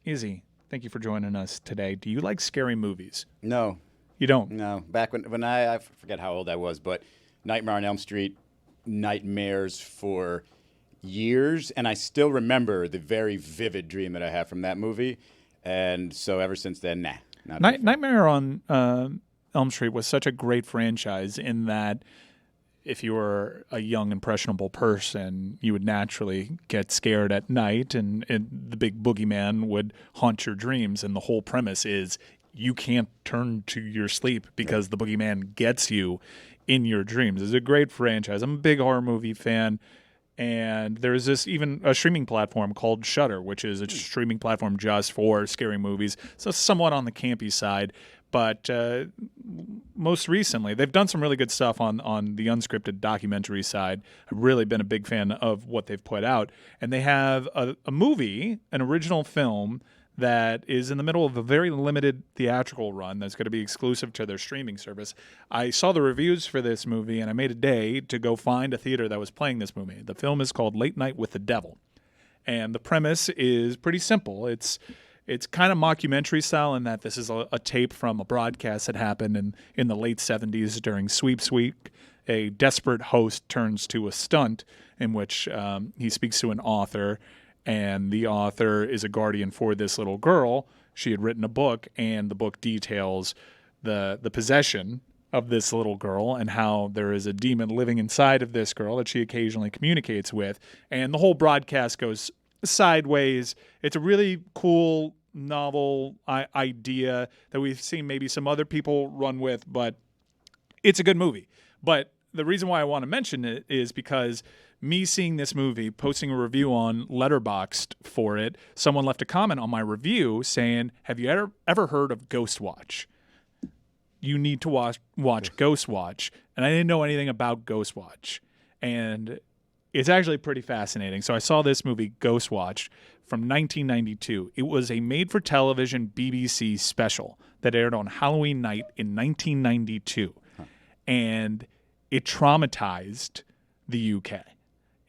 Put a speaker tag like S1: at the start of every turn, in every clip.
S1: Izzy, thank you for joining us today. Do you like scary movies?
S2: No.
S1: You don't?
S2: No. Back when I forget how old I was, but Nightmare on Elm Street, nightmares for years, and I still remember the very vivid dream that I had from that movie. And so ever since then,
S1: Nightmare on Elm Street was such a great franchise in that if you were a young, impressionable person, you would naturally get scared at night, and the big boogeyman would haunt your dreams. And the whole premise is you can't turn to your sleep because the boogeyman gets you in your dreams. It's a great franchise. I'm a big horror movie fan. And there's even a streaming platform called Shudder, which is a streaming platform just for scary movies. So somewhat on the campy side. But most recently, they've done some really good stuff on the unscripted documentary side. I've really been a big fan of what they've put out. And they have a movie, an original film, that is in the middle of a very limited theatrical run that's going to be exclusive to their streaming service. I saw the reviews for this movie, and I made a day to go find a theater that was playing this movie. The film is called Late Night with the Devil. And the premise is pretty simple. It's kind of mockumentary style in that this is a tape from a broadcast that happened in the late 70s during Sweeps Week. A desperate host turns to a stunt in which he speaks to an author, and the author is a guardian for this little girl. She had written a book, and the book details the possession of this little girl and how there is a demon living inside of this girl that she occasionally communicates with. And the whole broadcast goes sideways. It's a really cool, novel idea that we've seen maybe some other people run with, but it's a good movie. But the reason why I want to mention it is because me seeing this movie, posting a review on Letterboxd for it, someone left a comment on my review saying, have you ever heard of Ghostwatch? You need to watch Ghostwatch. And I didn't know anything about Ghostwatch. And it's actually pretty fascinating. So I saw this movie, Ghostwatch, from 1992. It was a made-for-television BBC special that aired on Halloween night in 1992. And it traumatized the UK.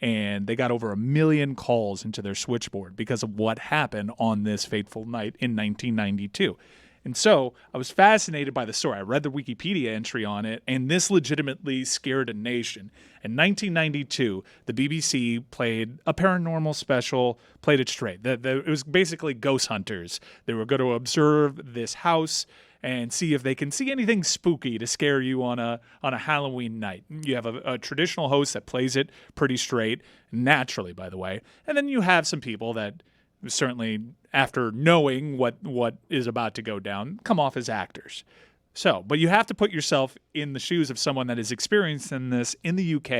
S1: And they got over 1 million calls into their switchboard because of what happened on this fateful night in 1992. And so I was fascinated by the story. I read the Wikipedia entry on it, and this legitimately scared a nation. In 1992, the BBC played a paranormal special, played it straight. It was basically ghost hunters. They were going to observe this house and see if they can see anything spooky to scare you on a Halloween night. You have a traditional host that plays it pretty straight, naturally, by the way. And then you have some people that certainly, after knowing what is about to go down, come off as actors. So, but you have to put yourself in the shoes of someone that is experiencing this in the UK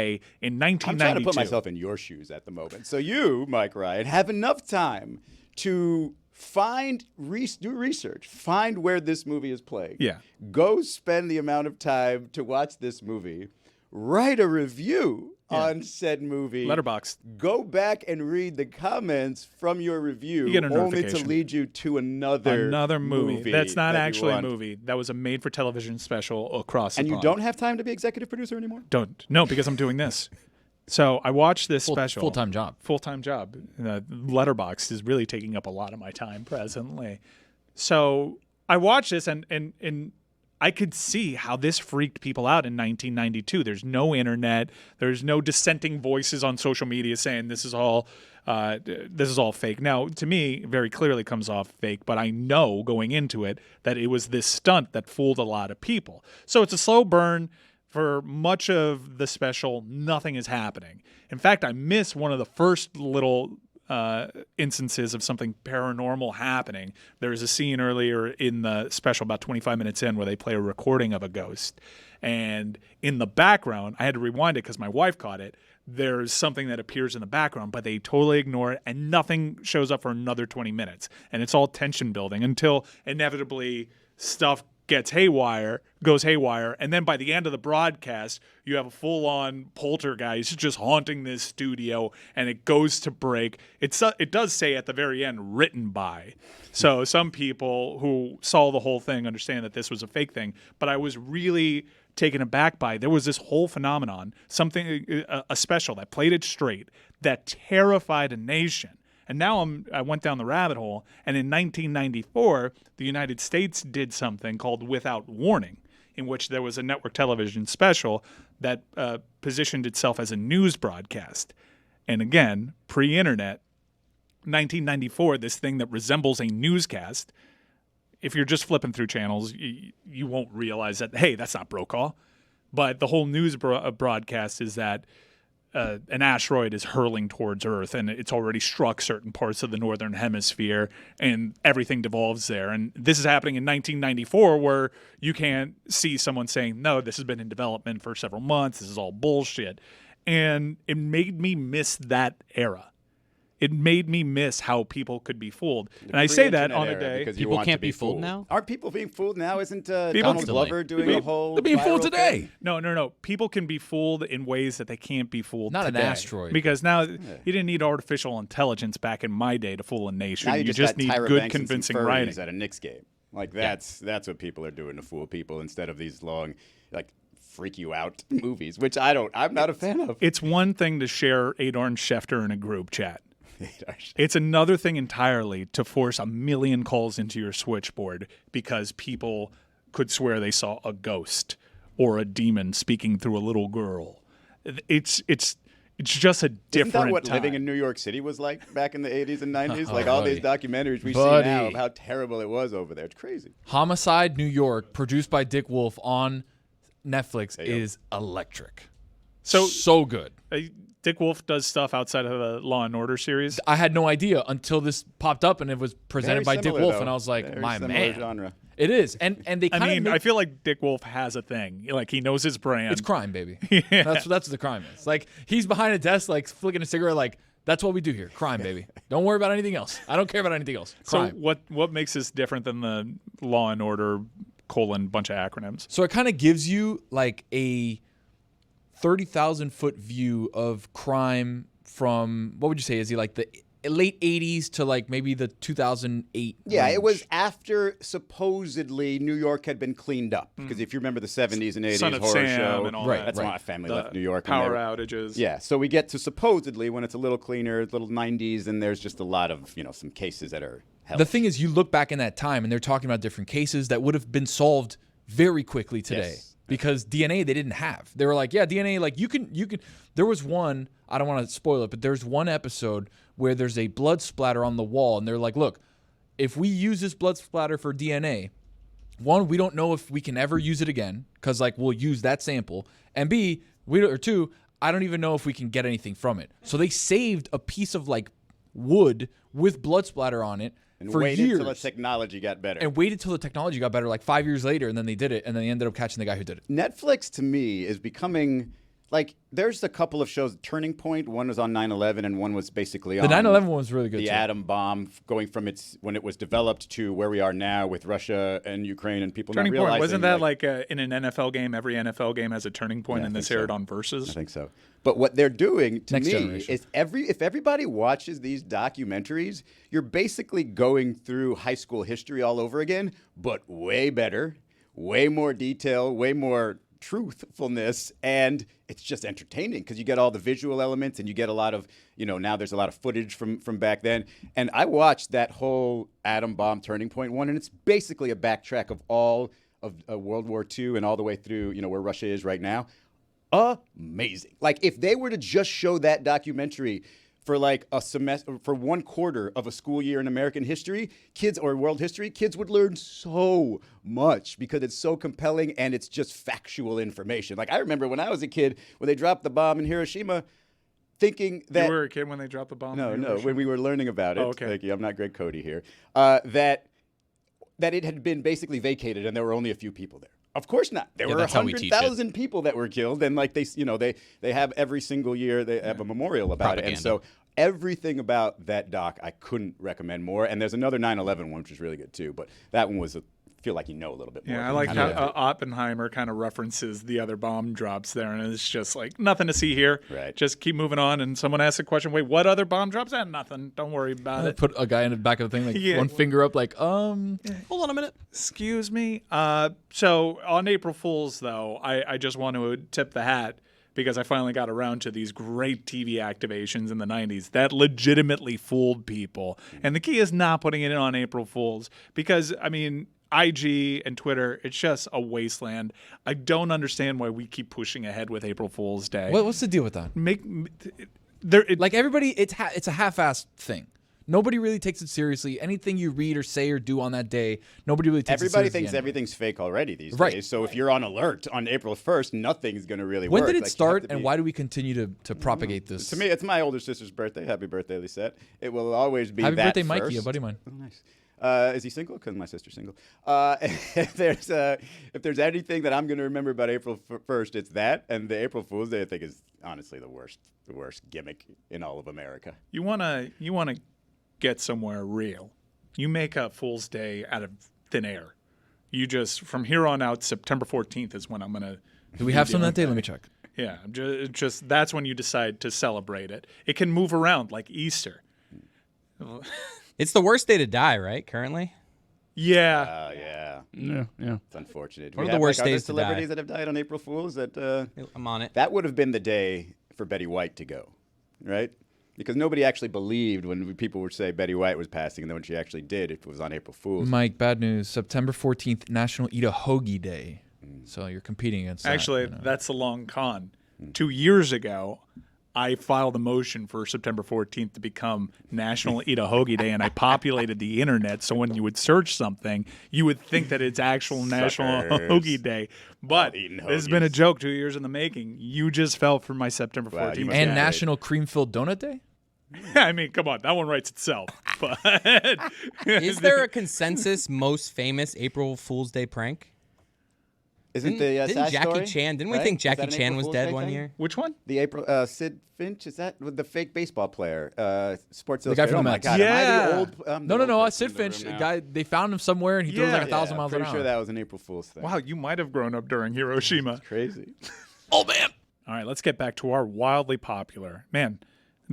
S1: in 1992.
S2: I'm trying to put myself in your shoes at the moment. So you, Mike Ryan, have enough time to do research, find where this movie is playing.
S1: Yeah.
S2: Go spend the amount of time to watch this movie, write a review on said movie.
S1: Letterboxd.
S2: Go back and read the comments from your review,
S1: You get a
S2: only to
S1: notification.
S2: Lead you to another
S1: movie. That's not actually a
S2: want.
S1: movie. That was a made-for-television special across the
S2: And you
S1: pond.
S2: don't have time to be executive producer anymore?
S1: Don't. No, because I'm doing this. So I watched this special.
S3: Full-time job.
S1: Full-time job. Letterboxd is really taking up a lot of my time presently. So I watched this, and I could see how this freaked people out in 1992. There's no internet. There's no dissenting voices on social media saying this is all fake. Now, to me, very clearly comes off fake, but I know going into it that it was this stunt that fooled a lot of people. So it's a slow burn. For much of the special, nothing is happening. In fact, I missed one of the first little instances of something paranormal happening. There's a scene earlier in the special, about 25 minutes in, where they play a recording of a ghost. And in the background, I had to rewind it because my wife caught it. There's something that appears in the background, but they totally ignore it, and nothing shows up for another 20 minutes. And it's all tension building until inevitably stuff goes haywire, and then by the end of the broadcast, you have a full-on poltergeist just haunting this studio, and it goes to break. It does say at the very end, written by. So some people who saw the whole thing understand that this was a fake thing, but I was really taken aback by, there was this whole phenomenon, a special that played it straight, that terrified a nation. And now I went down the rabbit hole, and in 1994, the United States did something called Without Warning, in which there was a network television special that positioned itself as a news broadcast. And again, pre-internet, 1994, this thing that resembles a newscast. If you're just flipping through channels, you won't realize that, hey, that's not Brokaw. But the whole news broadcast is that an asteroid is hurling towards Earth, and it's already struck certain parts of the northern hemisphere, and everything devolves there. And this is happening in 1994, where you can't see someone saying, no, this has been in development for several months, this is all bullshit. And it made me miss that era. It made me miss how people could be fooled. And I say that on a day.
S3: People can't be fooled now?
S2: Aren't people being fooled now? Isn't Donald Glover doing a whole
S4: They're being fooled
S2: viral
S4: today.
S2: thing?
S1: No. People can be fooled in ways that they can't be fooled
S3: Not
S1: today.
S3: an asteroid.
S1: Because now you didn't need artificial intelligence back in my day to fool a nation.
S2: Now
S1: You
S2: just
S1: just
S2: got
S1: need
S2: Tyra
S1: good,
S2: Banks and some
S1: convincing
S2: furries
S1: writing.
S2: at a Knicks game. Like that's what people are doing to fool people instead of these long, like freak you out movies, which I'm not a fan of.
S1: It's one thing to share Adorn Schefter in a group chat. It's another thing entirely to force a million calls into your switchboard because people could swear they saw a ghost or a demon speaking through a little girl. It's just a different
S2: Isn't that what
S1: time.
S2: living in New York City was like back in the 80s and 90s? Like all these documentaries we see
S3: Buddy.
S2: now of how terrible it was over there. It's crazy.
S3: Homicide New York, produced by Dick Wolf on Netflix, is electric. So good.
S1: Dick Wolf does stuff outside of the Law and Order series.
S3: I had no idea until this popped up and it was presented by
S2: Very
S3: Dick
S2: similar,
S3: Wolf,
S2: though.
S3: and I was like,
S2: Very
S3: my
S2: similar
S3: man.
S2: genre.
S3: It is. And they kind of
S1: I feel like Dick Wolf has a thing. Like, he knows his brand.
S3: it's crime, baby. That's what the crime is. Like, he's behind a desk, like, flicking a cigarette, like, that's what we do here. Crime, baby. Don't worry about anything else. I don't care about anything else. Crime.
S1: So what makes this different than the Law and Order bunch of acronyms?
S3: So it kind of gives you like a 30,000-foot view of crime from, what would you say, is he like the late 80s to like maybe the 2008
S2: Yeah,
S3: range?
S2: it was after supposedly New York had been cleaned up. Because if you remember the 70s and 80s
S1: Son of
S2: horror
S1: Sam
S2: show,
S1: and all
S3: Right,
S1: that.
S2: that's
S3: right.
S2: why my family
S1: The
S2: left New York. and
S1: power
S2: they were-
S1: outages.
S2: Yeah, so we get to supposedly when it's a little cleaner, little 90s, and there's just a lot of, some cases that are held.
S3: The thing is, you look back in that time and they're talking about different cases that would have been solved very quickly today.
S2: Yes.
S3: Because DNA they didn't have. They were like, yeah, DNA, like you can. There was one, I don't want to spoil it, but there's one episode where there's a blood splatter on the wall, and they're like, look, if we use this blood splatter for DNA, one, we don't know if we can ever use it again, because like we'll use that sample, and B, two, I don't even know if we can get anything from it. So they saved a piece of like wood with blood splatter on it
S2: and
S3: for
S2: waited
S3: years.
S2: till the technology got better.
S3: And waited till the technology got better, like 5 years later, and then they did it, and then they ended up catching the guy who did it.
S2: Netflix, to me, is becoming like there's a couple of shows. Turning Point. One was on 9/11, and one was basically
S3: The
S2: on
S3: 9/11 one was really good
S2: the
S3: too.
S2: atom bomb, going from when it was developed to where we are now with Russia and Ukraine, and people
S1: Turning
S2: not
S1: point.
S2: realizing.
S1: Wasn't that like in an NFL game? Every NFL game has a turning point,
S2: Yeah,
S1: and
S2: I
S1: this
S2: think so.
S1: aired on Versus.
S2: I think so. But what they're doing to
S3: Next
S2: me
S3: generation.
S2: is if everybody watches these documentaries, you're basically going through high school history all over again, but way better, way more detail, way more truthfulness, and it's just entertaining because you get all the visual elements and you get a lot of, now there's a lot of footage from back then. And I watched that whole atom bomb turning point one, and it's basically a backtrack of all of World War II and all the way through, where Russia is right now. Amazing. Like if they were to just show that documentary for like a semester, for 1/4 of a school year in American history, kids or world history, kids would learn so much because it's so compelling and it's just factual information. Like I remember when I was a kid, when they dropped the bomb in Hiroshima, thinking that
S1: You were a kid when they dropped the bomb?
S2: no,
S1: in
S2: no,
S1: Hiroshima?
S2: when we were learning about it.
S1: Oh, okay.
S2: Thank you. I'm not Greg Cody here. That it had been basically vacated and there were only a few people there. Of course not. There were
S4: that's how we teach it.
S2: 100,000 people that were killed, and like they have every single year they have a memorial about it, and so everything about that doc I couldn't recommend more. And there's another 9/11 one which is really good too, but that one was feel like a little bit more.
S1: Yeah, I like
S2: kind
S1: how
S2: of-
S1: Oppenheimer kind of references the other bomb drops there, and it's just like nothing to see here.
S2: Right.
S1: Just keep moving on, and someone asks a question. Wait, what other bomb drops? Nothing. Don't worry about it.
S3: Put a guy in the back of the thing, like
S1: Yeah.
S3: one finger up, like,
S4: Hold on a minute.
S1: Excuse me. So on April Fool's, though, I just want to tip the hat because I finally got around to these great TV activations in the 90s that legitimately fooled people. And the key is not putting it on April Fools because, I mean, IG and Twitter, it's just a wasteland. I don't understand why we keep pushing ahead with April Fool's Day.
S3: What's the deal with that? Like everybody, it's a half-assed thing. Nobody really takes it seriously. Anything you read or say or do on that day, nobody really takes it seriously.
S2: Everybody thinks everything's fake already these days. So if you're on alert on April 1st, nothing's going to really work.
S3: When did it start, and why do we continue to propagate this?
S2: To me, it's my older sister's birthday. Happy birthday, Lisette. It will always be
S3: Happy
S2: that
S3: birthday,
S2: first.
S3: Mikey, a buddy of mine.
S2: Oh, nice. Is he single? Because my sister's single. If there's anything that I'm going to remember about April 1st, it's that. And the April Fool's Day, I think, is honestly the worst gimmick in all of America.
S1: You wanna get somewhere real. You make a Fool's Day out of thin air. You just, from here on out, September 14th is when I'm going to...
S3: Do we have some that day? Let me check.
S1: Yeah, just that's when you decide to celebrate it. It can move around like Easter.
S4: It's the worst day to die, right, currently?
S1: Yeah.
S2: Yeah. It's unfortunate.
S4: What are the worst days to die?
S2: Celebrities that have died on April Fools?
S4: I'm on it.
S2: That would have been the day for Betty White to go, right? Because nobody actually believed when people would say Betty White was passing, and then when she actually did, it was on April Fool's.
S3: Mike, bad news. September 14th, National Eat a Hoagie Day. So you're competing against
S1: Actually,
S3: that.
S1: that's the long con. 2 years ago, I filed a motion for September 14th to become National Eat a Hoagie Day, and I populated the internet so when you would search something, you would think that it's actual National Hoagie Day. But this has been a joke 2 years in the making. You just fell for my September 14th.
S3: And National Cream-Filled Donut Day?
S1: I mean, come on, that one writes itself. But
S4: Is there a consensus most famous April Fool's Day prank?
S2: Didn't
S4: Jackie
S2: story?
S4: Chan? Didn't we
S2: Right?
S4: think
S2: Is that
S4: Jackie
S2: an
S4: Chan
S2: April
S4: was
S2: Fool's
S4: dead
S2: Day
S4: one
S2: thing?
S4: year?
S1: which one?
S2: The April Sid Finch, is that the fake baseball player? Sports
S3: The guy
S2: Illustrated.
S3: from the
S2: Oh my
S3: Mets.
S2: God, am I the
S1: Yeah.
S2: old? I'm the
S3: No,
S2: old
S3: no.
S2: person
S3: Sid
S2: in the room
S3: Finch,
S2: now.
S3: guy, they found him somewhere, and he throws like 1,000 miles an
S2: pretty
S3: hour.
S2: sure that was an April Fool's thing.
S1: Wow, you might have grown up during Hiroshima.
S2: Crazy.
S1: Oh, man. All right, let's get back to our wildly popular. Man,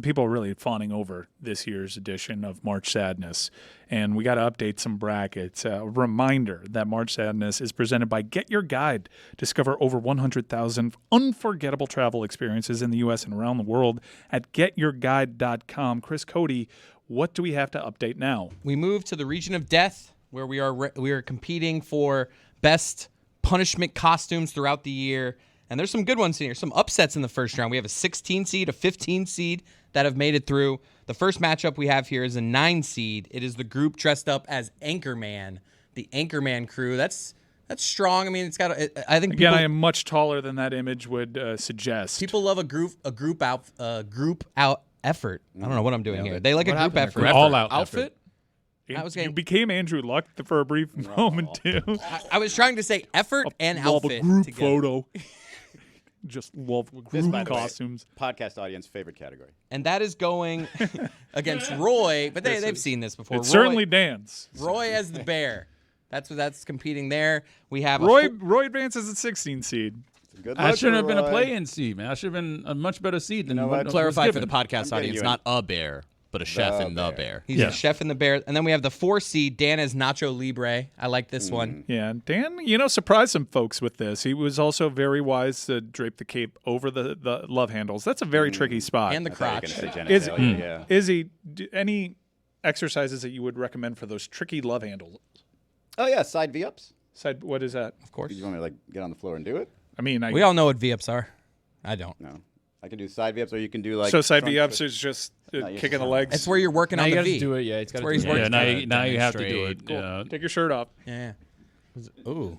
S1: people are really fawning over this year's edition of March Sadness, and we got to update some brackets. A reminder that March Sadness is presented by Get Your Guide. Discover over 100,000 unforgettable travel experiences in the U.S. and around the world at getyourguide.com. Chris Cody, what do we have to update now?
S4: We move to the region of death, where we are competing for best punishment costumes throughout the year. And there's some good ones in here, some upsets in the first round. We have a 16 seed, a 15 seed that have made it through. The first matchup we have here is a 9 seed. It is the group dressed up as Anchorman, the Anchorman crew. That's strong. I mean, it's got. I think
S1: Again, I am much taller than that image would suggest.
S4: people love a group out effort. I don't know what I'm doing here. They like
S3: What
S4: a group
S3: happened?
S4: effort.
S5: All-out
S3: Outfit?
S4: I was
S1: You
S4: getting-
S1: became Andrew Luck for a brief moment, too.
S4: I was trying to say effort and
S1: Love
S4: outfit
S1: a group
S4: together.
S1: photo. Just love
S2: This,
S1: group
S2: by the way,
S1: costumes.
S2: podcast audience favorite category.
S4: And that is going against Roy, but they've seen this before.
S1: It's certainly Dan's.
S4: Roy as the bear. That's competing there. We have
S1: Roy advances at 16 seed.
S2: Good
S5: I
S2: luck,
S5: shouldn't have been a
S2: Roy.
S5: play-in seed, man. I should have been a much better seed than
S2: know
S5: what
S2: what?
S5: was
S6: Clarify for
S5: given.
S6: the podcast
S2: I'm getting
S6: audience,
S2: you
S6: not a bear, but a chef in the bear.
S4: He's a chef in the bear. And then we have the 4 seed, Dan as Nacho Libre. I like this one.
S1: Yeah, Dan, surprised some folks with this. He was also very wise to drape the cape over the love handles. That's a very tricky spot.
S4: And the
S2: I thought you were
S4: crotch.
S2: gonna say
S1: Is-
S2: genitalia, yeah.
S1: Izzy, any exercises that you would recommend for those tricky love handles?
S2: Oh yeah, side V-ups.
S1: Side, what is that?
S4: Of course.
S2: You want me to get on the floor and do it?
S1: I mean,
S4: We all know what V-ups are. I don't.
S2: No. I can do side V-ups, or you can do
S1: so side
S2: front
S1: V-ups
S2: twist.
S1: is just
S2: you
S1: kicking
S2: just-
S1: the legs.
S4: It's where you're working
S3: Now
S4: on
S3: you
S4: the
S3: got to
S4: V.
S3: do it. Yeah, it's got to
S4: where
S3: do
S4: he's
S3: it.
S4: working.
S5: Yeah, now you have to do it.
S6: demonstrate.
S1: Take your shirt off.
S4: Yeah. Ooh.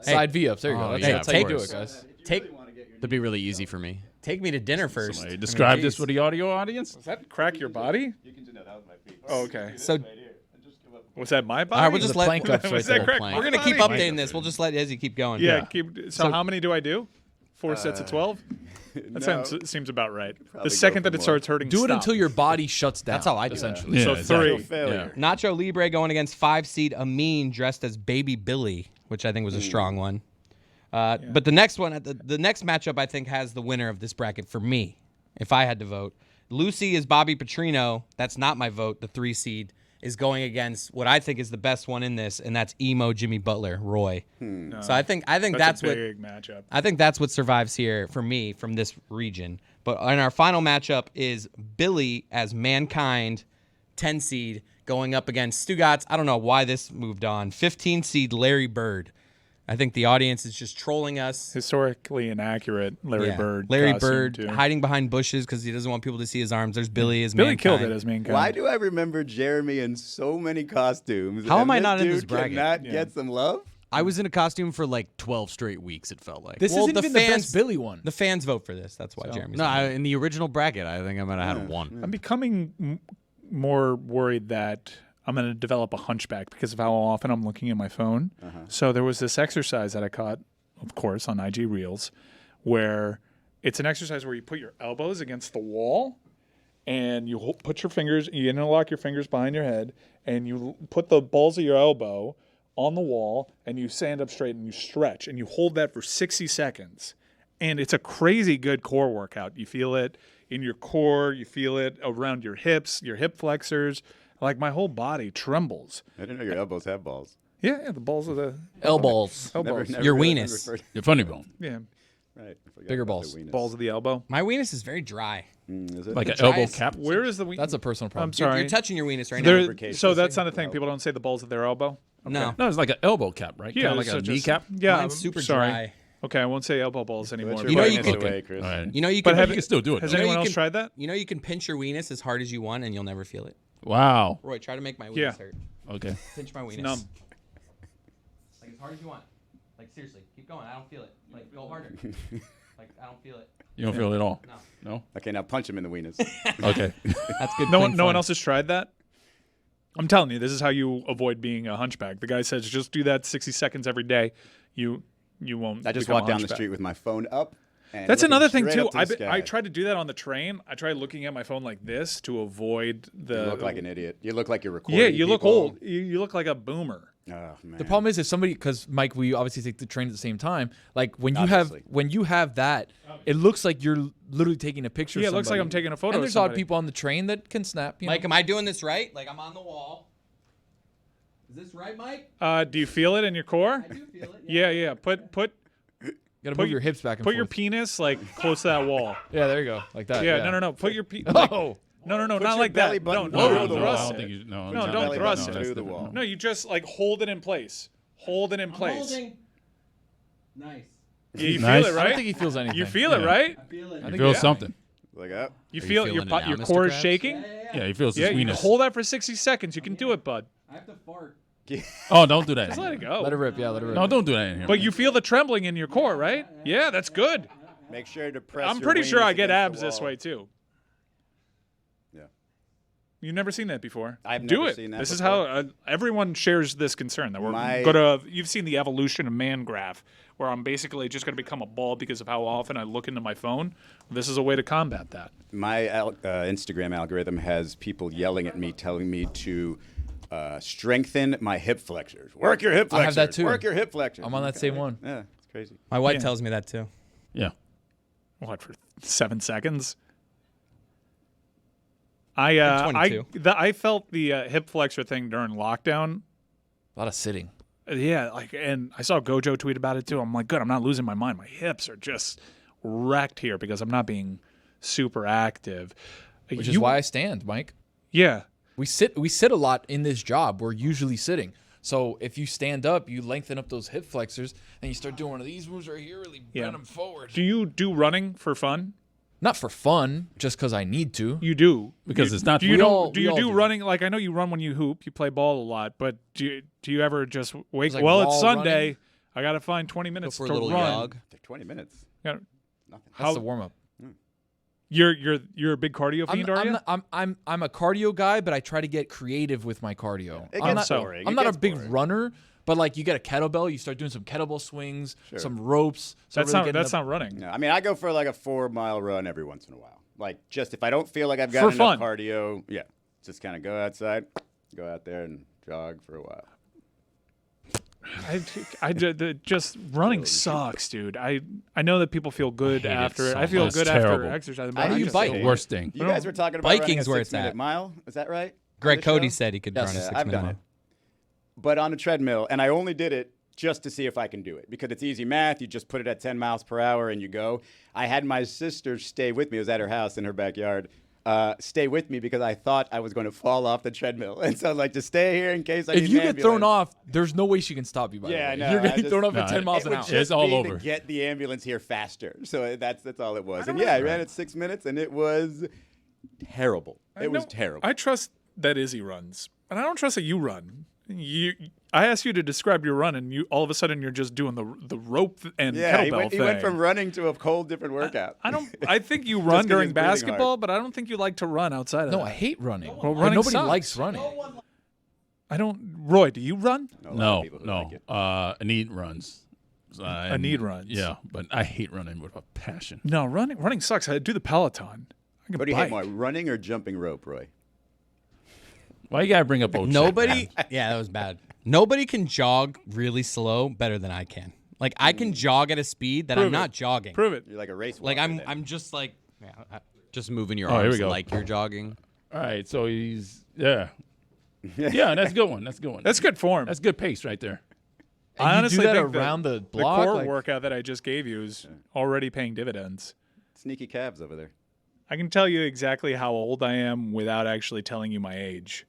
S3: Side V-ups. There you go.
S6: Oh,
S3: That's,
S6: yeah,
S3: that's how you
S4: take-
S3: do it, guys.
S4: Take
S6: That'd be really easy for me.
S4: me to dinner first.
S5: Somebody describe this
S4: geez.
S5: for the audio audience.
S1: Does that crack your body? Oh, okay.
S4: So,
S1: Was that my body?
S4: all right, we'll just
S3: The
S4: let.
S3: plank ups
S1: Was
S3: right
S1: that
S3: there.
S1: crack
S6: Plank.
S1: my
S4: We're gonna keep
S1: body?
S4: updating this. We'll just let Izzy keep going.
S1: Yeah, so how many do I do? 4 sets of 12? That
S2: No.
S1: seems about right.
S2: Probably
S1: The
S2: go
S1: second
S2: for
S1: that it
S2: more.
S1: starts hurting,
S3: Do it
S1: stop.
S3: until your body shuts down.
S4: That's how I do it.
S3: essentially.
S5: Yeah,
S1: So
S5: exactly.
S1: 3.
S2: Failure.
S4: Nacho Libre going against 5 seed Amin dressed as Baby Billy, which I think was a strong one. But the next one, the next matchup, I think has the winner of this bracket for me, if I had to vote. Lucy is Bobby Petrino. That's not my vote. The 3 seed. is going against what I think is the best one in this, and that's emo Jimmy Butler, Roy. So I think that's
S1: a
S4: what
S1: big matchup.
S4: I think that's what survives here for me from this region. But in our final matchup is Billy as Mankind, 10 seed, going up against Stugotz. I don't know why this moved on. 15 seed Larry Bird. I think the audience is just trolling us.
S1: Historically inaccurate Larry Bird.
S4: Larry
S1: costume,
S4: Bird
S1: too.
S4: hiding behind bushes because he doesn't want people to see his arms. There's Billy as
S1: Billy
S4: Mankind.
S1: killed it as Mankind.
S2: Why do I remember Jeremy in so many costumes?
S6: How
S2: and
S6: am I not in this
S2: dude
S6: bracket?
S2: cannot get some love?
S6: I was in a costume for like 12 straight weeks, it felt like.
S3: This
S4: Well,
S3: isn't
S4: the
S3: even the
S4: fans-
S3: best Billy one.
S4: The fans vote for this. That's why Jeremy's
S6: No,
S4: on it.
S6: in the original bracket, I think I might have had one.
S1: I'm becoming more worried that I'm going to develop a hunchback because of how often I'm looking at my phone. So there was this exercise that I caught, of course, on IG Reels, where it's an exercise where you put your elbows against the wall and you put your fingers, you interlock your fingers behind your head, and you put the balls of your elbow on the wall, and you stand up straight and you stretch, and you hold that for 60 seconds. And it's a crazy good core workout. You feel it in your core, you feel it around your hips, your hip flexors. Like my whole body trembles.
S2: I didn't know your elbows have balls.
S1: Yeah, the balls of the
S3: Elbows.
S1: elbows.
S2: Never
S4: Your
S2: really
S4: weenus.
S2: referred-
S5: Your funny bone.
S1: Yeah,
S2: Right. I forgot
S3: Bigger
S2: about
S3: balls.
S2: the weenus.
S1: balls of the elbow.
S4: My weenus is very dry.
S2: Is it?
S5: Like an
S4: try
S5: elbow
S4: is-
S5: cap.
S1: Where is the
S3: That's a personal problem.
S1: I'm sorry.
S4: You're touching your weenus right
S1: There-
S4: now.
S2: lubrication.
S1: so that's not a thing. People don't say the balls of their elbow.
S4: No.
S5: No, it's like an elbow cap, right?
S1: Yeah,
S5: Kinda like a
S1: so just-
S5: kneecap.
S1: Yeah,
S4: Mine's
S1: I'm
S4: super
S1: sorry.
S4: dry.
S1: Okay, I won't say elbow balls
S2: Put
S1: anymore.
S2: your
S4: You know
S1: but-
S4: you
S2: weenus
S4: could-
S2: away, Chris.
S5: All right.
S4: You know you
S1: But
S4: can
S1: have
S5: You can still do it.
S1: Has
S5: though.
S4: You know
S1: anyone
S4: you
S1: else
S4: can-
S1: tried that?
S4: You know you can pinch your weenus as hard as you want and you'll never feel it.
S5: Wow.
S4: Roy, try to make my weenus
S1: Yeah.
S4: hurt.
S5: Okay.
S4: Pinch my weenus.
S1: Numb.
S4: Like as hard as you want. Like seriously, keep going. I don't feel it. Like go harder. Like I don't feel it.
S5: You don't feel it at all.
S4: No.
S5: No.
S2: Okay, now punch him in the weenus.
S5: Okay.
S4: That's good.
S1: No
S4: clean
S1: one, no one
S4: fun.
S1: else has tried that. I'm telling you, this is how you avoid being a hunchback. The guy says just do that 60 seconds every day. You won't.
S2: I just
S1: become a
S2: walk down the
S1: hunchback.
S2: street with my phone up. And
S1: That's
S2: looking
S1: another thing
S2: straight
S1: too.
S2: up to the
S1: I
S2: sky.
S1: tried to do that on the train. I tried looking at my phone like this to avoid the.
S2: You look like an idiot. You look like you're recording.
S1: Yeah, you look
S2: people.
S1: old. You look like a boomer.
S2: Oh, man.
S3: The problem is if somebody, because Mike, we obviously take the train at the same time. Like when
S2: Obviously.
S3: you have that, it looks like you're literally taking a picture.
S1: Yeah,
S3: of
S1: it looks like
S3: somebody.
S1: I'm taking a photo
S3: And
S1: of
S3: there's odd
S1: somebody.
S3: people on the train that can snap. You
S4: Mike,
S3: know?
S4: am I doing this right? Like I'm on the wall. Is this right, Mike?
S1: Do you feel it in your core?
S4: I do feel it.
S1: Yeah. Put
S3: Gotta
S1: put
S3: move your hips back and
S1: put
S3: forth.
S1: your penis like close to that wall.
S3: Yeah, there you go, like that.
S1: Yeah, no. Put your
S3: Oh,
S1: no,
S2: Put
S1: not
S2: your
S1: like
S2: belly
S1: that.
S2: button
S1: No,
S2: through
S1: don't
S2: the
S5: I
S1: thrust
S5: don't
S1: it.
S5: think you. No,
S1: No,
S5: it's
S1: don't
S5: not
S2: belly
S1: thrust
S2: button
S1: it.
S2: through the wall.
S1: No, you just like hold it in place. Hold it in
S4: I'm
S1: place.
S4: holding. Nice.
S1: Yeah, you
S5: Nice.
S1: feel it,
S3: I don't
S1: right?
S3: think he feels anything.
S1: You feel it,
S5: Yeah.
S1: right?
S4: I feel it.
S3: I
S5: You
S3: think
S5: feel
S3: yeah.
S5: something.
S2: Look up.
S1: You
S6: Are you
S1: feel your
S6: feeling it now,
S1: your
S6: Mr.
S1: core is
S6: Krabs?
S1: shaking.
S5: Yeah, he feels
S1: Yeah,
S5: his
S1: you
S5: weenus.
S1: hold that for 60 seconds. You can do it, bud.
S4: I have to fart.
S5: Oh, don't do that.
S1: Just let it go.
S3: Let it rip. Yeah, let it rip.
S5: No, don't do that in here.
S1: But you feel the trembling in your core, right? Yeah, that's good.
S2: Make sure to press.
S1: I'm
S2: your
S1: pretty sure
S2: weenus
S1: I get
S2: against
S1: abs
S2: the
S1: this
S2: wall.
S1: way too.
S2: Yeah.
S1: You've never seen that before.
S2: I've
S1: Do
S2: never
S1: it.
S2: seen that
S1: This is
S2: before.
S1: how everyone shares this concern that we're
S2: My-
S1: gonna. You've seen the evolution of man graph, where I'm basically just gonna become a ball because of how often I look into my phone. This is a way to combat that.
S2: My Instagram algorithm has people yelling at me, telling me to strengthen my hip flexors. Work your hip
S3: I
S2: flexors.
S3: have that too.
S2: Work your hip flexors.
S3: I'm on that same one.
S2: Yeah, it's crazy.
S4: My wife
S1: Yeah.
S4: tells me that too.
S5: Yeah.
S1: What for 7 seconds? I
S4: 22.
S1: I felt the hip flexor thing during lockdown.
S3: A lot of sitting.
S1: Yeah, and I saw Gojo tweet about it too. I'm like, good, I'm not losing my mind. My hips are just wrecked here because I'm not being super active.
S3: Which is why I stand, Mike.
S1: Yeah,
S3: We sit a lot in this job. We're usually sitting. So if you stand up, you lengthen up those hip flexors, and you start doing one of these moves right here, really bend them forward.
S1: Do you do running for fun?
S3: Not for fun, just because I need to.
S1: You do
S5: Because
S1: You-
S5: it's not-
S1: Do you
S3: We
S1: do,
S3: all-
S1: do
S3: we
S1: you
S3: all
S1: do
S3: do.
S1: running? Like I know you run when you hoop. You play ball a lot, but do you ever just wake?
S3: like
S1: Well, it's
S3: raw
S1: Sunday.
S3: running?
S1: I got to find 20 minutes
S4: for a
S1: to
S4: little
S1: run.
S4: jog.
S2: They're 20 minutes.
S1: Yeah.
S2: Nothing.
S3: That's the warm up.
S1: You're a big cardio fiend, are you?
S3: I'm a cardio guy, but I try to get creative with my cardio.
S2: It
S3: I'm
S2: gets
S3: not,
S2: boring.
S3: I'm
S2: It
S3: not a
S2: gets
S3: big
S2: boring.
S3: runner, but like you get a kettlebell, you start doing some kettlebell swings, some ropes.
S1: That's not running.
S2: No, I mean, I go for like a 4-mile run every once in a while. Like, just if I don't feel like I've got
S1: For
S2: enough
S1: fun.
S2: cardio, yeah, just kind of go outside, go out there and jog for a while.
S1: Just running sucks, dude. I know that people feel good
S5: hate it
S1: after it.
S5: so
S1: I feel
S5: much.
S1: good
S5: It's
S1: after
S5: terrible.
S1: exercise.
S3: How do you bike?
S5: The worst thing.
S2: You guys were talking about running a
S4: Biking's where it's
S2: 6-minute
S4: at.
S2: mile. Is that right?
S4: Greg
S2: the
S4: Cody
S2: show?
S4: said he could run a
S2: Yeah,
S4: 6
S2: I've
S4: minute
S2: done
S4: mile.
S2: it. But on a treadmill, and I only did it just to see if I can do it because it's easy math. You just put it at 10 miles per hour and you go. I had my sister stay with me. It was at her house in her backyard. Stay with me because I thought I was going to fall off the treadmill. And so, like, to stay here in case I need
S3: If you
S2: an
S3: get thrown
S2: ambulance.
S3: off, there's no way she can stop you. By
S2: Yeah,
S3: the way.
S2: I know.
S3: You're
S2: I
S3: getting
S2: just-
S3: thrown off
S5: No,
S3: at 10 miles
S2: It
S3: an
S2: would
S3: hour.
S2: just
S5: It's all
S2: be
S5: over.
S2: to get the ambulance here faster. So that's all it was. And yeah, I ran it 6 minutes, and it was terrible. It was terrible.
S1: I trust that Izzy runs, and I don't trust that you run. I asked you to describe your run, and you all of a sudden you're just doing the rope and
S2: Yeah,
S1: kettlebell
S2: he went
S1: thing.
S2: from running to a whole different workout.
S1: I think you
S2: 'cause
S1: run
S2: he's
S1: during
S2: breathing hard.
S1: basketball, but I don't think you like to run outside of
S3: No,
S1: that.
S3: I hate running.
S1: Well,
S3: But
S1: running
S3: nobody
S1: sucks.
S3: likes running.
S1: I don't. Roy, do you run?
S2: A lot of
S5: No,
S2: people who
S5: no.
S2: like it.
S5: Anid runs.
S1: Anid runs.
S5: Yeah, but I hate running with a passion.
S1: No, running sucks. I do the Peloton. I can
S2: What do you
S1: bike.
S2: hate more, running or jumping rope, Roy?
S5: Why you gotta bring up old shit,
S4: Nobody,
S5: man?
S4: yeah, that was bad. Nobody can jog really slow better than I can. Like I can jog at a speed that
S1: Prove
S4: I'm
S1: it.
S4: not jogging.
S1: Prove it.
S2: You're like a race
S4: Like
S2: walker then.
S4: I'm just like, yeah,
S6: Just moving your
S5: Oh, here we
S6: arms
S5: go.
S6: like you're jogging.
S5: All right, so he's yeah, that's a good one. That's a good one.
S1: That's good form.
S5: That's good pace right there.
S3: And
S1: I
S3: you
S1: honestly
S3: do that
S1: think
S3: around the
S1: the
S3: block.
S1: core
S3: like-
S1: workout that I just gave you is already paying dividends.
S2: Sneaky calves over there.
S1: I can tell you exactly how old I am without actually telling you my age.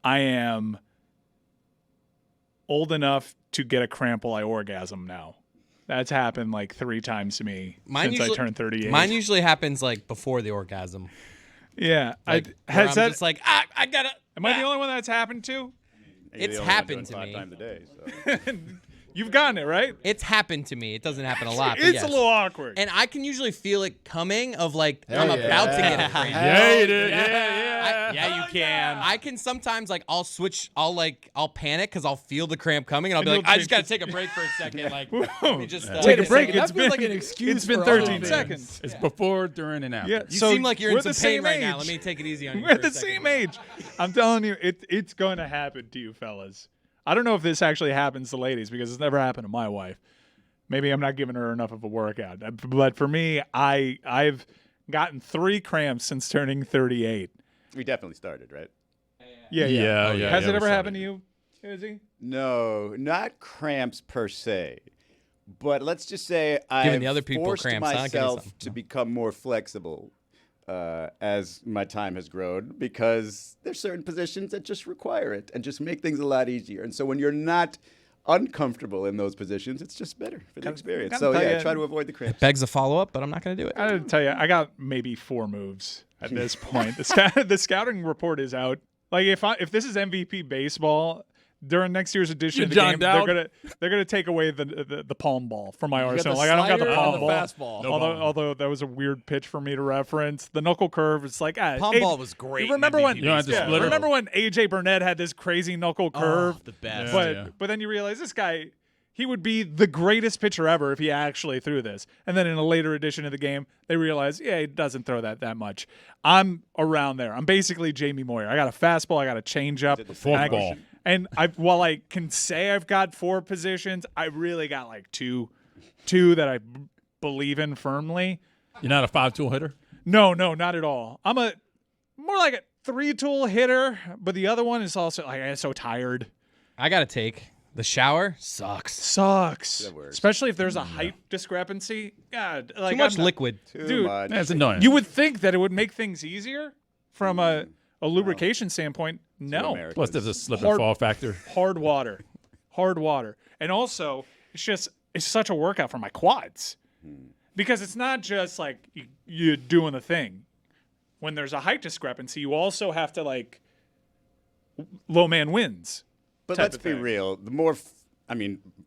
S1: I am old enough to get a cramp while I orgasm now. That's happened like 3 times to me since I turned 38.
S4: Mine usually happens like before the orgasm.
S1: Yeah.
S4: Like, where
S1: Has
S4: I'm
S1: that,
S4: just like, I gotta.
S1: am I the only one that's happened to?
S2: You're
S4: It's
S2: the only one
S4: happened
S2: doing
S4: to
S2: 5
S4: me.
S2: times a day. So.
S1: You've gotten it, right?
S4: It's happened to me. It doesn't happen a lot. but
S1: It's
S4: yes.
S1: a little awkward.
S4: And I can usually feel it coming of like I'm
S3: yeah.
S4: about to get a cramp.
S5: Yeah, you did. Yeah.
S4: Yeah, you can. I can sometimes like I'll panic because I'll feel the cramp coming and I'll be
S1: And
S4: like,
S1: you'll
S4: I just gotta
S1: think
S4: take a break for a second. Like, let me just
S1: Take a
S3: Wait
S1: break.
S3: second,
S1: It's
S3: that feels
S1: been,
S3: like an excuse
S1: it's been
S3: for all
S1: 13
S3: things.
S1: seconds.
S5: It's before, during, and after.
S1: Yeah,
S4: You
S1: so
S4: seem like you're
S1: we're
S4: in some
S1: the
S4: pain
S1: same
S4: right now.
S1: age.
S4: Let me take it easy on you.
S1: We're
S4: for a
S1: the
S4: second.
S1: same age. I'm telling you, it's going to happen to you fellas. I don't know if this actually happens to ladies because it's never happened to my wife. Maybe I'm not giving her enough of a workout. But for me, I've gotten 3 cramps since turning 38.
S2: We definitely started, right?
S1: Yeah.
S5: Yeah,
S1: Has
S5: yeah,
S1: it
S5: we
S1: ever
S5: started.
S1: happened to you, Izzy?
S2: No, not cramps per se. But let's just say
S4: Giving
S2: I've
S4: the other people
S2: forced
S4: cramps, huh? Give me
S2: myself
S4: some.
S2: to become more flexible as my time has grown because there's certain positions that just require it and just make things a lot easier. And so when you're not uncomfortable in those positions, it's just better for the experience.
S1: gotta
S2: So
S1: tell
S2: yeah,
S1: you-
S2: try to avoid the cramps.
S4: Begs a follow up, but I'm not gonna do it.
S1: I gotta tell you, I got maybe 4 moves at this point. The scouting report is out. Like if this is MVP baseball during next year's edition
S5: You're
S1: of the
S5: John
S1: game,
S5: Dowd?
S1: they're gonna take away the palm ball from my
S3: You got
S1: arsenal.
S3: the
S1: Like I don't got the
S3: slider
S1: palm
S3: and the
S1: ball.
S3: fastball.
S5: No
S1: although that was a weird pitch for me to reference. The knuckle curve, it's like
S6: Palm ball was great.
S1: You remember
S6: in
S1: when?
S6: MVP
S5: You don't have to
S6: baseball.
S5: split it.
S1: Remember when AJ Burnett had this crazy knuckle curve?
S6: the best.
S1: But then you realize this guy, he would be the greatest pitcher ever if he actually threw this. And then in a later edition of the game, they realize, yeah, he doesn't throw that much. I'm around there. I'm basically Jamie Moyer. I got a fastball, I got a changeup,
S5: Forkball.
S1: and while I can say I've got 4 positions, I really got like two that I believe in firmly.
S5: You're not a 5-tool hitter?
S1: No, not at all. I'm more like a 3-tool hitter, but the other one is also like I'm so tired.
S4: I gotta take. The shower sucks.
S1: Sucks.
S2: worst.
S1: Especially if there's a height discrepancy. God, like
S4: Too much
S1: I'm not-
S4: liquid.
S2: Too
S1: Dude,
S2: much.
S5: That's annoying.
S1: You would think that it would make things easier from a lubrication standpoint. No.
S2: America.
S5: Plus, there's a slip
S1: Hard-
S5: and fall factor.
S1: Hard water. And also, it's such a workout for my quads. Because it's not just like you're doing the thing. When there's a height discrepancy, you also have to like low man wins.
S2: But
S1: type
S2: let's
S1: of
S2: be
S1: thing.
S2: real.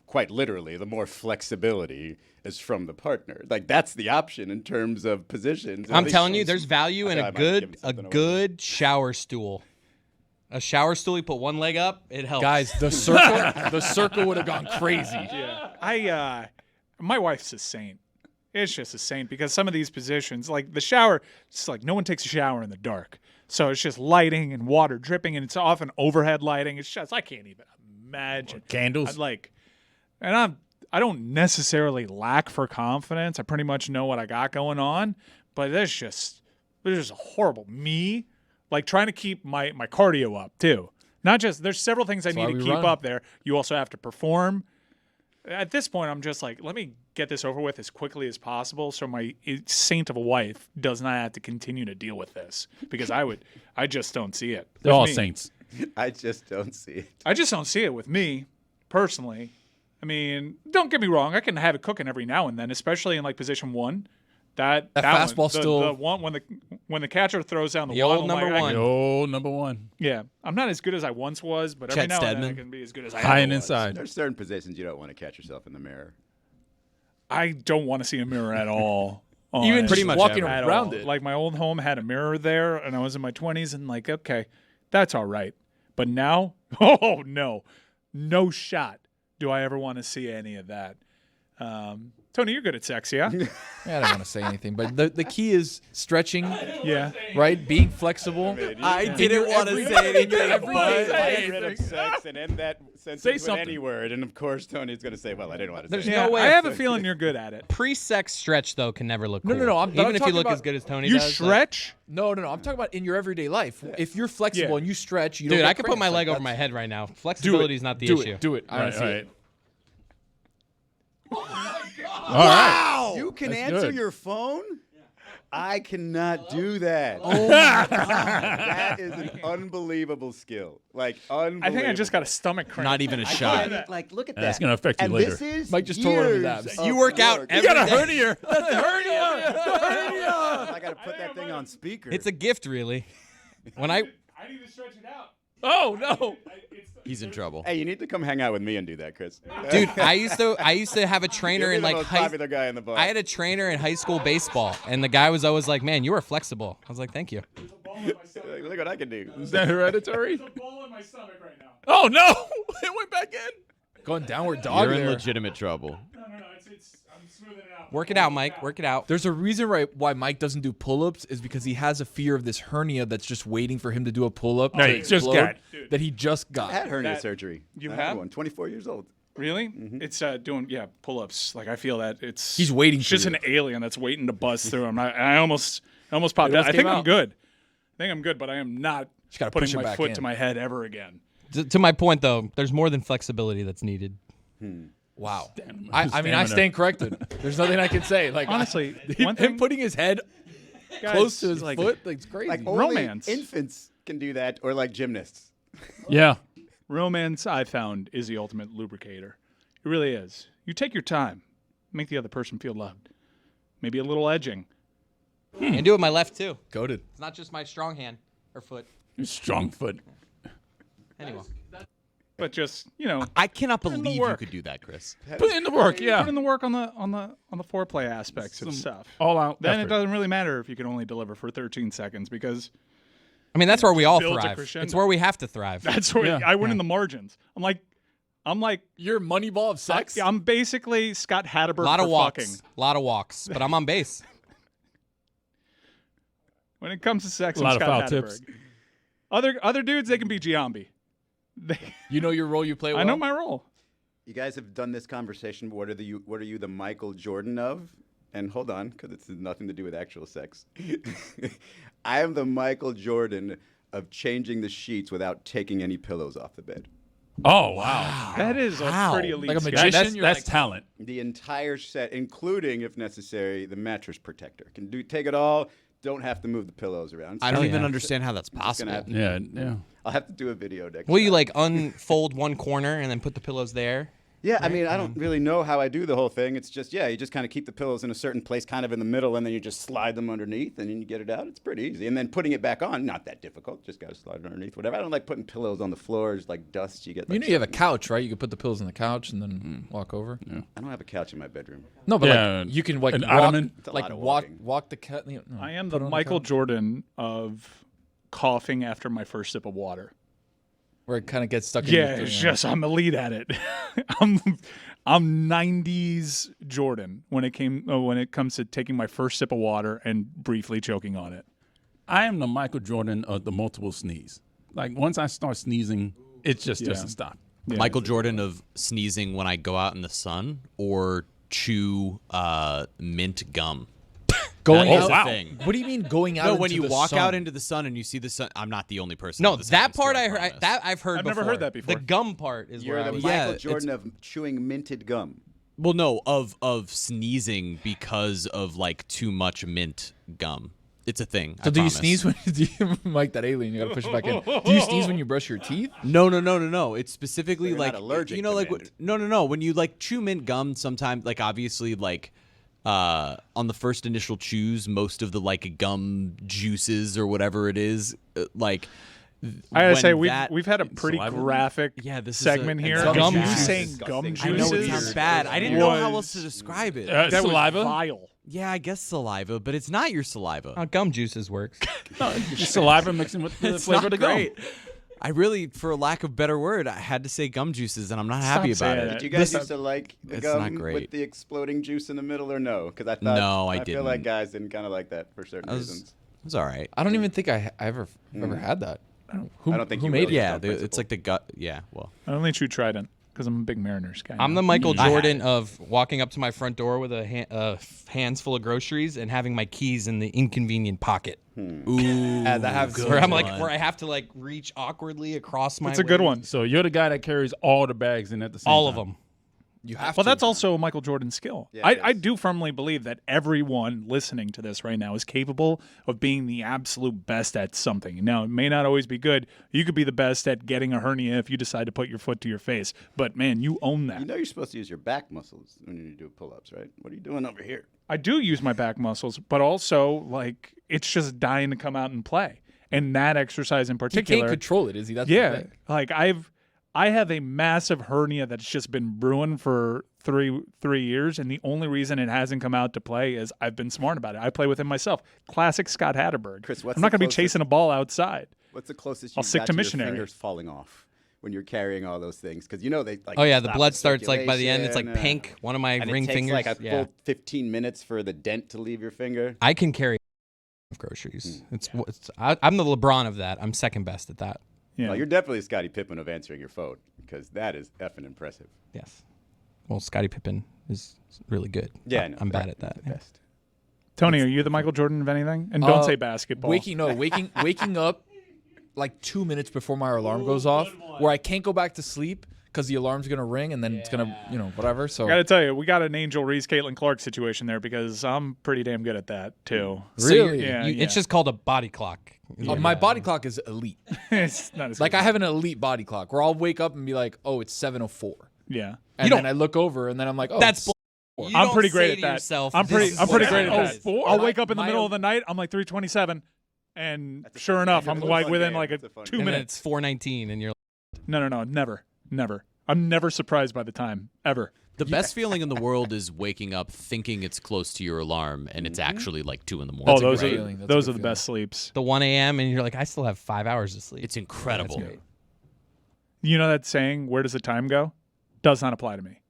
S2: Quite literally, the more flexibility is from the partner. Like that's the option in terms of positions.
S4: I'm telling you, there's value in
S2: I
S4: a
S2: might be giving
S4: good
S2: something away.
S4: good shower stool. A shower stool, you put one leg up, it helps.
S3: Guys, the circle would have gone crazy.
S1: My wife's a saint. It's just a saint because some of these positions, like the shower, it's like no one takes a shower in the dark. So it's just lighting and water dripping, and it's often overhead lighting. It's just I can't even imagine.
S5: Candles.
S1: I don't necessarily lack for confidence. I pretty much know what I got going on, but there's just horrible. Me like trying to keep my cardio up too. Not just there's several things I need to keep up there. You also have to perform. At this point, I'm just like, let me get this over with as quickly as possible, so my saint of a wife does not have to continue to deal with this, because I just don't see it.
S5: They're all
S1: With me.
S5: saints.
S2: I just don't see it.
S1: I just don't see it with me personally. I mean, don't get me wrong. I can have it cooking every now and then, especially in like position one. That
S3: fastball
S1: one,
S3: still
S1: the one when the catcher throws down the
S4: The
S1: wall,
S4: old
S1: I'm
S4: number
S1: like,
S4: one.
S5: The old number one.
S1: Yeah, I'm not as good as I once was, but every
S6: Chet
S1: now and then I
S6: Stedman.
S1: can be as good as I
S5: High
S1: ever
S5: and
S1: was.
S5: inside.
S2: There's certain positions you don't want to catch yourself in the mirror.
S1: I don't want to see a mirror at all.
S3: Even
S1: honestly.
S6: pretty much
S3: walking
S6: ever.
S1: At
S3: around
S1: all.
S3: it.
S1: Like my old home had a mirror there, and I was in my 20s, and like, okay, that's all right. But now, oh no shot do I ever want to see any of that. Tony, you're good at sex, yeah?
S3: I don't want to say anything, but the key is stretching,
S1: Yeah.
S3: right? Being flexible.
S6: I didn't want to say anything, but
S2: Get rid of sex and end that sentence with
S5: something.
S2: any word. And of course, Tony's going to say, well, I didn't want to
S4: There's
S2: say
S1: Yeah,
S4: no way.
S1: I have a feeling you're good at it.
S4: Pre-sex stretch though can never look
S3: No,
S4: cool.
S3: no, I'm
S4: Even if you
S3: talking
S4: look
S3: about-
S4: as good as Tony
S1: You
S4: does. like-
S1: stretch?
S3: No. I'm talking about in your everyday life. If you're flexible
S1: Yeah.
S3: and you stretch, you don't
S4: Dude,
S3: get
S4: I could put my
S3: cramps.
S4: leg
S3: Like,
S4: over my
S3: that's-
S4: head right now.
S3: Do it.
S4: Flexibility is not the
S3: Do
S4: issue.
S3: it. Do it. I
S5: Right,
S3: want to see
S5: right.
S3: it.
S5: All right.
S2: You can
S5: That's
S2: answer
S5: good.
S2: your phone? I cannot do that. Oh my God. That is an unbelievable skill. Like, unbelievable.
S1: I think I just got a stomach cramp.
S6: not even a
S2: I
S6: shot.
S2: can't, like, look at that.
S5: That's gonna affect you
S2: and
S5: later.
S2: This is
S3: Mike just tore one of his
S2: years
S3: abs.
S2: of
S4: You work out
S2: work.
S4: every day.
S5: hernia.
S3: That's the hernia.
S2: I got to put that thing on speaker.
S4: It's a gift, really. When I
S1: I need to stretch it out.
S5: Oh no.
S6: He's in trouble.
S2: Hey, you need to come hang out with me and do that, Chris.
S4: dude, I used to have a trainer
S2: You'll be
S4: in
S2: the
S4: like
S2: most
S4: high.
S2: popular guy in the bar.
S4: I had a trainer in high school baseball, and the guy was always like, "Man, you are flexible." I was like, "Thank you."
S2: Like, look what I can do.
S5: Is that hereditary?
S1: There's a ball in my stomach right now.
S5: Oh no. It went back in.
S3: Going downward dog
S6: You're in
S3: there.
S6: legitimate trouble.
S1: No, I'm smoothing it out.
S4: Work it out, Mike. Work it out.
S3: There's a reason why Mike doesn't do pull-ups is because he has a fear of this hernia that's just waiting for him to do a pull-up.
S5: No,
S3: to
S5: he just
S3: explode,
S5: got it.
S3: that he just got.
S2: I had hernia
S1: That-
S2: surgery.
S1: You
S2: I had
S1: have?
S2: one. 24 years old.
S1: Really? It's doing pull-ups. Like I feel that it's
S3: He's waiting
S1: It's
S3: for
S1: just
S3: you.
S1: an alien that's waiting to bust through. I almost popped
S3: It
S1: out.
S3: almost
S1: I think
S3: came
S1: I'm
S3: out.
S1: good. I think I'm good, but I am not
S3: Just gotta push
S1: putting
S3: him
S1: my
S3: back
S1: foot
S3: in.
S1: to my head ever again.
S4: To my point, though, there's more than flexibility that's needed.
S3: Wow.
S5: Stamina.
S3: I mean, I
S5: Stamina.
S3: stand corrected. There's nothing I can say. Like
S1: Honestly, one
S3: him
S1: thing
S3: putting his head
S1: guys,
S3: close to his
S1: like,
S3: foot, like, it's crazy.
S2: Like only
S1: Romance.
S2: infants can do that, or like gymnasts.
S5: Yeah.
S1: Romance, I found, is the ultimate lubricator. It really is. You take your time, make the other person feel loved. Maybe a little edging.
S4: And do it with my left too.
S3: Goated.
S4: It's not just my strong hand or foot.
S5: Strong foot.
S4: Anyway,
S1: But just,
S6: I cannot
S1: in the
S6: believe you
S1: work.
S6: could do that, Chris.
S5: Put in the work. Yeah.
S1: put in the work on the foreplay aspects of stuff.
S5: All out.
S1: Then
S5: effort.
S1: it doesn't really matter if you can only deliver for 13 seconds because
S4: I mean that's where we all
S1: Build to
S4: thrive.
S1: crescendo.
S4: It's where we have to thrive.
S1: that's where
S5: Yeah,
S1: I win in the margins. I'm like
S3: Your money ball of sex?
S1: I'm basically Scott Hatterberg
S4: A lot
S1: for
S4: of walks.
S1: fucking.
S4: A lot of walks. But I'm on base.
S1: When it comes to sex,
S5: A
S1: I'm
S5: lot of
S1: Scott
S5: foul
S1: Hatterberg.
S5: tips.
S1: Other dudes, they can be Giambi.
S3: You know your role you play well?
S1: I know my role.
S2: You guys have done this conversation. What are you the Michael Jordan of? And hold on, because it's nothing to do with actual sex. I am the Michael Jordan of changing the sheets without taking any pillows off the bed.
S5: Oh wow.
S1: That is a pretty elite
S3: Like a
S1: skill.
S3: magician?
S5: That's
S3: You're
S5: that's
S3: like-
S5: talent.
S2: The entire set, including, if necessary, the mattress protector. Take it all. Don't have to move the pillows around.
S6: I don't
S4: Oh,
S6: even
S4: yeah.
S6: understand how that's
S2: gonna
S6: possible.
S2: have to-
S5: Yeah. Yeah.
S2: I'll have to do a video next
S4: Will you
S2: time.
S4: like unfold one corner and then put the pillows there?
S2: Yeah, I mean, I don't really know how I do the whole thing. It's just, you just kind of keep the pillows in a certain place, kind of in the middle, and then you just slide them underneath, and then you get it out. It's pretty easy. And then putting it back on, not that difficult. Just got to slide it underneath, whatever. I don't like putting pillows on the floor. It's like dust. You get. Like,
S3: You know you have a couch, right? You could put the pillows on the couch and then walk over.
S2: I don't have a couch in my bedroom.
S3: No, but
S5: Yeah,
S3: like you can like
S5: an
S3: walk,
S5: ottoman.
S2: It's a
S3: like
S2: lot of
S3: walk
S2: walking.
S3: walk the cat. You know,
S1: I am
S3: put
S1: the
S3: it on
S1: Michael
S3: couch,
S1: Jordan of coughing after my first sip of water.
S3: where it kind of gets stuck. in
S1: Yeah,
S3: your
S1: it's
S3: thing,
S1: just I'm elite at it. I'm 90s Jordan when it comes to taking my first sip of water and briefly choking on it.
S5: I am the Michael Jordan of the multiple sneeze. Like once I start sneezing, it just doesn't stop.
S1: Yeah.
S6: Michael Jordan of sneezing when I go out in the sun or chew mint gum.
S3: Going
S6: That is
S3: out.
S6: a
S5: wow.
S6: thing.
S3: What do you mean going out?
S6: No,
S3: into
S6: when you
S3: the
S6: walk
S3: sun?
S6: out into the sun and you see the sun, I'm not the only person.
S4: No,
S6: this
S4: that
S6: happens to,
S4: part I heard.
S6: promise.
S4: That I've heard.
S1: I've never
S4: before.
S1: heard that before.
S4: The gum part is
S2: You're
S4: where I
S2: the
S4: was.
S2: Michael
S6: Yeah,
S2: Jordan of chewing minted gum.
S6: Well, no, of sneezing because of like too much mint gum. It's a thing.
S3: So
S6: I
S3: do you
S6: promise.
S3: sneeze when Mike that alien? You gotta push it back in. Do you sneeze when you brush your teeth?
S6: No. It's specifically
S2: you're
S6: like
S2: not allergic
S6: you know,
S2: to
S6: like
S2: mint.
S6: no. When you like chew mint gum, sometimes like obviously like on the first initial chews, most of the like gum juices or whatever it is, like.
S1: I gotta
S6: when
S1: say
S6: that-
S1: we've had a pretty
S5: Saliva?
S1: graphic
S6: Yeah, this is
S1: segment
S6: a
S1: here.
S6: gum
S1: and you
S6: juice.
S1: saying
S2: Disgusting.
S1: gum
S2: I
S1: juices?
S6: I know it sounds bad. I didn't know how
S1: was-
S6: else to describe it.
S1: that was
S5: Saliva?
S1: vile.
S6: Yeah, I guess saliva, but it's not your saliva.
S4: Gum juices works.
S5: Just saliva mixing with the
S6: It's
S5: flavor
S6: not
S5: of the gum.
S6: great. I really, for lack of a better word, I had to say gum juices, and I'm not happy about
S1: saying
S6: it.
S1: it.
S2: Did you guys
S1: This-
S2: used to like the
S6: It's
S2: gum
S6: not great.
S2: with the exploding juice in the middle, or no? Because I thought
S6: No, I
S2: feel like
S6: didn't.
S2: guys didn't kind of like that for certain
S6: It was,
S2: reasons.
S6: it was all right.
S3: I don't even think I ever had that. Who,
S2: I don't think
S3: who
S2: you
S3: made
S2: will.
S3: it?
S6: Yeah,
S2: on
S6: it's
S2: principle.
S6: like the gut. Yeah, well,
S1: I only chew Trident because I'm a big Mariners guy.
S4: I'm
S1: now.
S4: the Michael
S6: I had
S4: Jordan of walking up to my front door with a hands full of groceries and having my keys in the inconvenient pocket.
S6: ooh,
S3: that have
S6: good
S4: Where I'm
S6: one.
S4: like, where I have to like reach awkwardly across my.
S1: It's a good
S4: legs.
S1: one.
S5: So you're the guy that carries all the bags in at the same
S4: All of
S5: time.
S4: them.
S3: You have
S1: Well,
S3: to.
S1: that's also a Michael Jordan skill.
S2: Yeah,
S1: I
S2: it is.
S1: do firmly believe that everyone listening to this right now is capable of being the absolute best at something. Now, it may not always be good. You could be the best at getting a hernia if you decide to put your foot to your face. But, man, you own that.
S2: You know you're supposed to use your back muscles when you do pull-ups, right? What are you doing over here?
S1: I do use my back muscles, but also, like, it's just dying to come out and play. And that exercise in
S3: he
S1: particular.
S3: can't control it, is he? That's the
S1: Yeah,
S3: thing.
S1: like I have a massive hernia that's just been brewing for three years, and the only reason it hasn't come out to play is I've been smart about it. I play with it myself. Classic Scott Hatterberg.
S2: Chris, what's
S1: I'm not
S2: the
S1: going to be
S2: closest-
S1: chasing a ball outside.
S2: What's the closest
S1: I'll
S2: you've
S1: stick
S2: got
S1: to
S2: to
S1: missionary.
S2: your fingers falling off when you're carrying all those things? Because you know they like.
S4: Oh yeah, the
S2: stop
S4: blood starts like by the end. It's like
S2: circulation,
S4: pink. One of my
S2: and
S4: ring
S2: it takes
S4: fingers.
S2: like a
S4: yeah.
S2: full 15 minutes for the dent to leave your finger.
S4: I can carry of groceries. I'm the LeBron of that. I'm second best at that.
S1: Yeah.
S2: Well, you're definitely Scottie Pippen of answering your phone because that is effing impressive.
S4: Yes. Well, Scottie Pippen is really good.
S2: Yeah, I know.
S4: I'm bad
S2: Right.
S4: at that.
S2: The
S4: yeah.
S2: best.
S1: Tony, are you the Michael Jordan of anything? And don't say basketball.
S3: Waking up like 2 minutes before my alarm goes off, where I can't go back to sleep because the alarm's gonna ring and then it's gonna, whatever. So
S1: I got to tell you, we got an Angel Reese, Caitlin Clark situation there because I'm pretty damn good at that too.
S4: So you're-
S3: Really?
S1: Yeah,
S4: It's just called a body clock.
S3: my body clock is elite.
S1: it's not as
S3: Like
S1: good.
S3: I have an elite body clock where I'll wake up and be like, oh, it's 7:04,
S1: Yeah.
S3: and
S4: don't-
S3: then I look over and then I'm like, oh,
S4: That's
S3: it's-
S4: bull- You
S1: I'm
S4: don't
S1: pretty great
S4: say
S1: at
S4: to
S1: that.
S4: yourself,
S1: I'm
S4: "This
S1: pretty
S4: is
S1: I'm pretty
S4: what
S1: great
S4: it
S1: at
S4: is."
S1: that. I'll
S3: My-
S1: wake up in the
S3: my-
S1: middle of the night. I'm like 3:27, and
S2: That's a
S1: sure
S2: fun
S1: enough,
S2: game.
S1: I'm
S2: It's a
S1: like
S2: fun
S1: within
S2: game.
S1: like
S2: It's a
S1: a
S2: fun
S1: 2
S2: game.
S4: And then
S1: minutes.
S4: it's 4:19, and you're
S1: No, never. I'm never surprised by the time ever.
S6: the best feeling in the world is waking up thinking it's close to your alarm and it's actually like 2 in the morning.
S1: Oh, those
S3: great
S1: are
S3: feeling. That's a
S1: those
S3: good
S1: are the
S3: feeling.
S1: best sleeps.
S4: the 1 a.m. and you're like, I still have 5 hours to sleep.
S6: It's incredible.
S3: That's great.
S1: You know that saying, "Where does the time go?" Does not apply to me.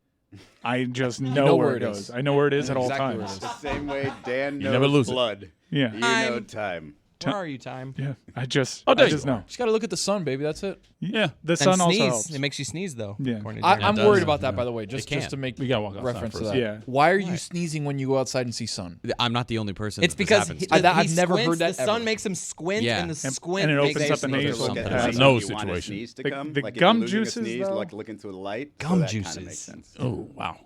S1: I just know where it goes.
S3: is.
S1: I know where it is
S3: I
S1: at
S3: know
S1: all
S3: exactly where it
S1: times.
S3: is.
S2: The same way Dan knows
S5: never lose it.
S2: blood.
S1: Yeah.
S2: You know
S4: Time.
S2: time.
S4: Where are you, time?
S1: Yeah. I just
S5: there you
S1: know.
S3: Just gotta look at the sun, baby. That's it.
S1: Yeah. The
S4: And
S1: sun also
S4: sneeze.
S1: helps.
S4: It makes you sneeze, though.
S1: Yeah.
S4: according to
S3: I'm
S4: Jeremy.
S3: worried about that, by the way. Just
S6: can.
S3: to make
S5: We gotta walk outside
S3: reference to
S5: first.
S3: that.
S1: Yeah.
S3: Why are you sneezing when you go outside and see sun?
S6: I'm not the only person.
S4: It's
S6: that this
S4: because
S6: happens
S4: he,
S6: to.
S3: I've never
S4: squints,
S3: heard that
S4: The sun
S3: ever.
S4: makes him squint,
S6: Yeah.
S4: and the squint
S1: and it
S4: makes
S1: opens up the
S4: him
S1: nasal.
S2: Look at
S1: Yeah.
S2: how
S1: That's
S2: you
S5: no
S2: want a
S5: situation.
S2: sneeze to
S1: The-
S2: come.
S1: the
S2: like
S1: gum
S2: if you're losing
S1: juices,
S2: a sneeze,
S1: though?
S2: like look into the light.
S4: Gum
S2: that kinda
S4: juices.
S2: makes sense.
S5: Oh wow.